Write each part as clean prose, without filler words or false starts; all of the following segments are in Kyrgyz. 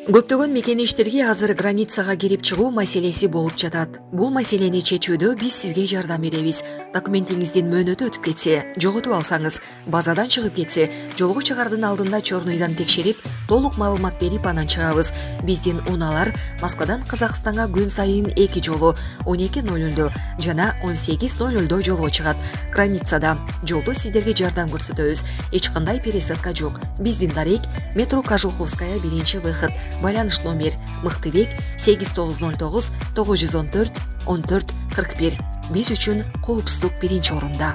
Көптөгөн мекенештерге азыр границага кирип чыгуу маселеси болуп жатат. Бул маселени чечүүдө биз сизге жардам беребиз. Документиңиздин мөөнөтү өтүп кетсе, жоготуп алсаңыз, базадан чыгып кетсе, жолго чыгардын алдында чорнуйдан текшерип, толук маалымат берип анан чыгабыз. Биздин унаалар Москвадан Казакстанга күн сайын 2 жолу 12:00 жана 18:00 жолго чыгат. Границада жолдо сиздерге жардам көрсөтөбүз. Эч кандай пересадка жок. Биздин дарек метро Кожуховская 1-выход. Байланыш номер Мыктыбек 8909 914 14 41. Биз үчүн коопсуздук биринчи орунда.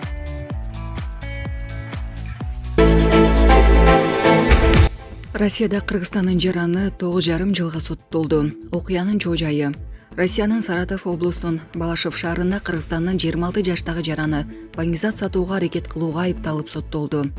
Россияда Кыргызстандын жараны 9,5 жылга соттолду. Окуянын чоо жайы. Россиянын Саратов облусунун Балашов шаарында Кыргызстандын 26 жаштагы жараны баңгизат сатууга аракет кылууга айыпталып соттолду.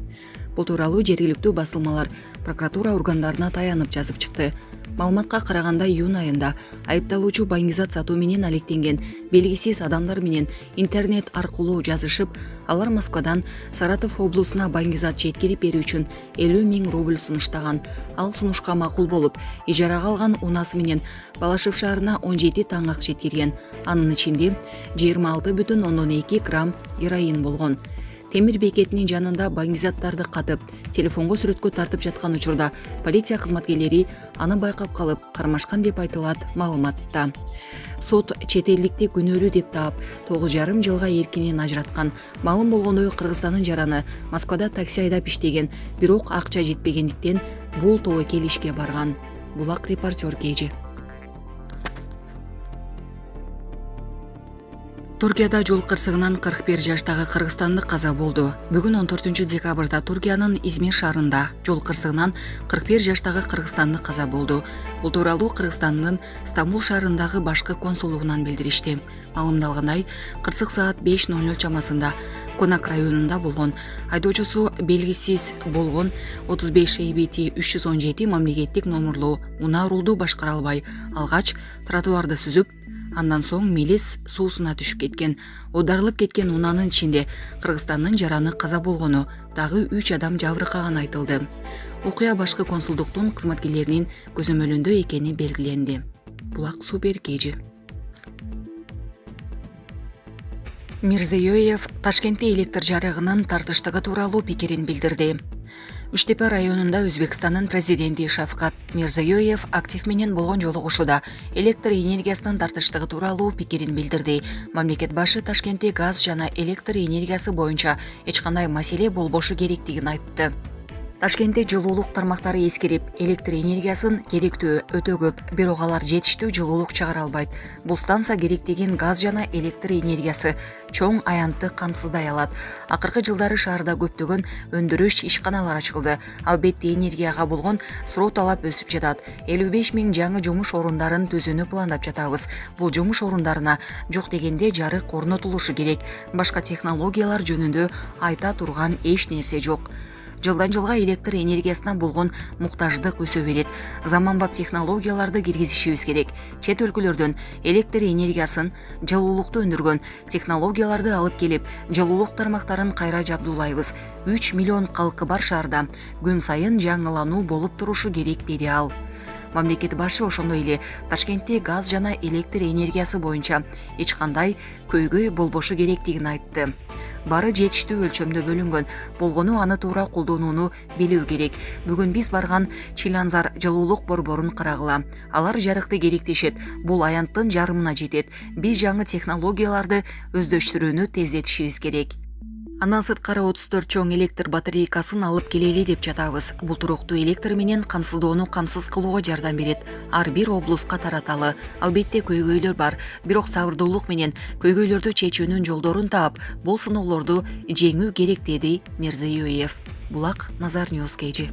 Бул тууралуу жергиликтүү басылмалар прокуратура органдарына таянып жазып чыкты. Маалыматка караганда июнь айында айыпталуучу баңгизат сатуу менен алектенген белгисиз адамдар менен интернет аркылуу жазышып, алар Москвадан Саратов облусуна баңгизат жеткирип берүү үчүн 50 000 рубль сунуштаган. Ал сунушка макул болуп, ижарага алган унасы менен Балашов шаарына 17 таңак жеткирген. Анын ичинде 26,2 грамм героин болгон. Темир бекетинин жанында баңгизаттарды катып, телефонго сүрөткө тартып жаткан учурда полиция кызматкерлери аны байкап калып, кармашкан деп айтылат маалыматта. Сот чет элдикти күнөөлүү деп таап, 9,5 жылга эркинен ажыраткан. Маалым болгондой, Кыргызстандын жараны Москвада такси айдап иштеген, бирок акча жетпегендиктен бул тобокел ишке барган. Булак репортер Кежи. Туркияда жол кырсыгынан 41 жаштагы кыргызстандык каза болду. Бүгүн 14 декабрда Туркиянын Измир шаарында жол кырсыгынан 41 жаштагы кыргызстандык каза болду. Бул тууралуу Кыргызстандын Стамбул шаарындагы башкы консулдугунан билдиришти. Маалымдалгандай, кырсык саат 5:00 чамасында Конак районунда болгон. Айдоочусу белгисиз болгон 35 EBT 317 мамлекеттик номерлуу унаа рулду башкара албай, алгач тротуарды сүзүп, андан соң мелис суусуна түшүп кеткен. Оодарылып кеткен унаанын ичинде Кыргызстандын жараны каза болгону, дагы 3 адам жабыркаганы айтылды. Окуя башкы консулдуктун кызматкерлеринин көзөмөлүндө экени белгиленди. Булак Супер Кежи. Мирзиёев Ташкентте электр жарыгынын тартыштыгы тууралуу пикирин билдирди. Үчтепе районунда Өзбекстандын президенти Шавкат Мирзиёев актив менен болгон жолугушууда электр энергиясынын тартыштыгы тууралуу пикирин билдирди. Мамлекет башы Ташкентте газ жана электр энергиясы боюнча эч кандай маселе болбошу керектигин айтты. Ташкентте жылуулук тармактары эскерип, электр энергиясын керектүү өтө көп, бирок алар жетиштүү жылуулук чыгара албайт. Бул станция керек деген газ жана электр энергиясы чоң аянтты камсыздай алат. Акыркы жылдары шаарда көптөгөн өндүрүш ишканалар ачылды. Албетте энергияга болгон суроо талап өсүп жатат. 55 000 жаңы жумуш орундарын түзүүнү пландап жатабыз. Бул жумуш орундарына жок дегенде жарык орнотулушу керек. Башка технологиялар жөнүндө айта турган эч нерсе жок. Жылдан жылга электр энергиясына болгон муктаждык өсө берет. Заманбап технологияларды киргизишибиз керек. Чет өлкөлөрдөн электр энергиясын, жылуулукту өндүргөн технологияларды алып келип, жылуулук тармактарын кайра жабдуулайбыз. 3 миллион калкы бар шаарда күн сайын жаңылануу болуп турушу керек, деди ал. Мамлекет башы ошондой эле Ташкентте газ жана электр энергиясы боюнча эч кандай көйгөй болбошу керектигин айтты. Бары жетиштүү өлчөмдө бөлүнгөн, болгону аны туура колдонууну билүү керек. Бүгүн биз барган Чиланзар жылуулук борборун карагыла. Алар жарыкты керектешет. Бул аянттын жарымына жетет. Биз жаңы технологияларды өздөштүрүүнү тездетишибиз керек. Андан сырткары 34 чоң электр батарейкасын алып келели деп жатабыз. Бул туруктуу электр менен камсыздоону камсыз кылууга жардам берет. Ар бир облуска тараталы. Албетте көйгөйлөр бар, бирок сабырдуулук менен көйгөйлөрдү чечүүнүн жолдорун таап, бул сыноолорду жеңүү керек, деди Мирзиёев. Булак Назар Ньюс Кежи.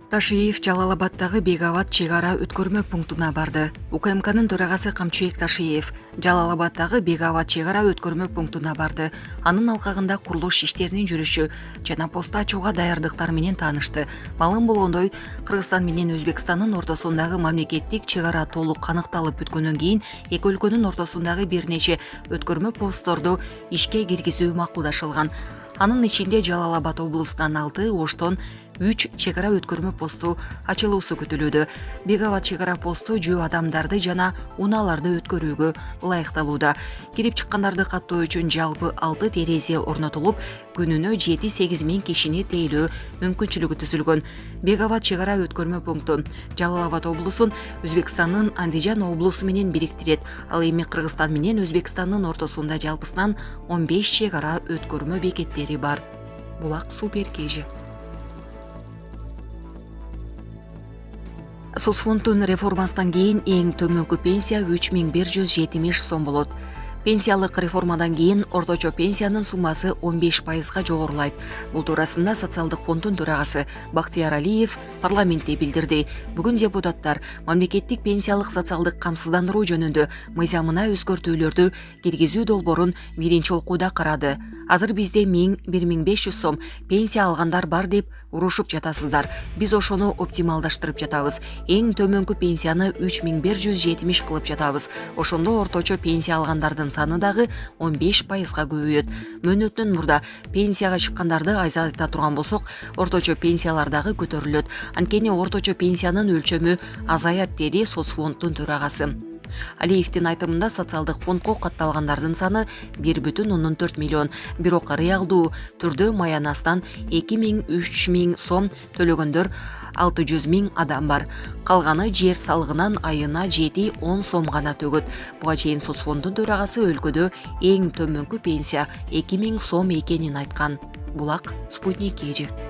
Ташиев Жалалабадтагы Бегават чек ара өткөрмө пунктуна барды. УКМКнын төрагасы Камчыбек Ташиев Жалалабадтагы Бегават чек ара өткөрмө пунктуна барды. Анын алкагында курулуш иштеринин жүрүшү жана поста ачууга даярдыктар менен таанышты. Маалым болгондой, Кыргызстан менен Өзбекстандын ортосундагы мамлекеттик чек ара толук аныкталып бүткөндөн кийин эки өлкөнүн ортосундагы бир нече өткөрмө постторду ишке киргизүү макулдашылган. Анын ичинде Жалал Абад облусунан 6, Оштон 3 чек ара өткөрмө посту ачылуусу күтүлүүдө. Беговат чек ара посту жөө адамдарды жана унааларды өткөрүүгө ылайыкталууда. Кирип чыккандарды каттоо үчүн жалпы 6 терезе орнотулуп, күнүнө 7-8 миң кишини тейлөө мүмкүнчүлүгү түзүлгөн. Беговат чек ара өткөрмө пункту Жалал Абад облусун Өзбекстандын Андижан облусу менен бириктирет. Ал эми Кыргызстан менен Өзбекстандын ортосунда жалпысынан 15 чек ара өткөрмө бекеттери бар. Булак Супер KG. Соцфонддун реформасынан кийин эң төмөнкү пенсия 3170 сом болот. Пенсиялык реформадан кийин орточо пенсиянын суммасы 15%га жогорулайт. Бул туурасында социалдык фонддун төрагасы Бактияр Алиев парламентте билдирди. Бүгүн депутаттар мамлекеттик пенсиялык социалдык камсыздандыруу жөнүндө мыйзамына өзгөртүүлөрдү киргизүү долбоорун биринчи окууда карады. Азыр бизде 1000-1500 сом пенсия алгандар бар деп урушуп жатасыздар. Биз ошону оптималдаштырып жатабыз. Эң төмөнкү пенсияны 3170 кылып жатабыз. Ошондо орточо пенсия алгандардын саны дагы 15%га көбөйөт. Мөөнөтүнөн мурда пенсияга чыккандарды айзата турган болсок, орточо пенсиялар дагы көтөрүлөт. Анткени орточо пенсиянын өлчөмү азаят, деди соцфонддун төрагасы. Алиевдин айтымында социалдык фондко катталгандардын саны 1,4 миллион. Бирок реалдуу түрдө маянастан 2000-3000 сом төлөгөндөр 600 миң адам бар. Калганы жер салыгынан айына 7-10 сом гана төгөт. Буга чейин соцфонддун төрагасы өлкөдө эң төмөнкү пенсия 2000 сом экенин айткан. Булак Спутник KG.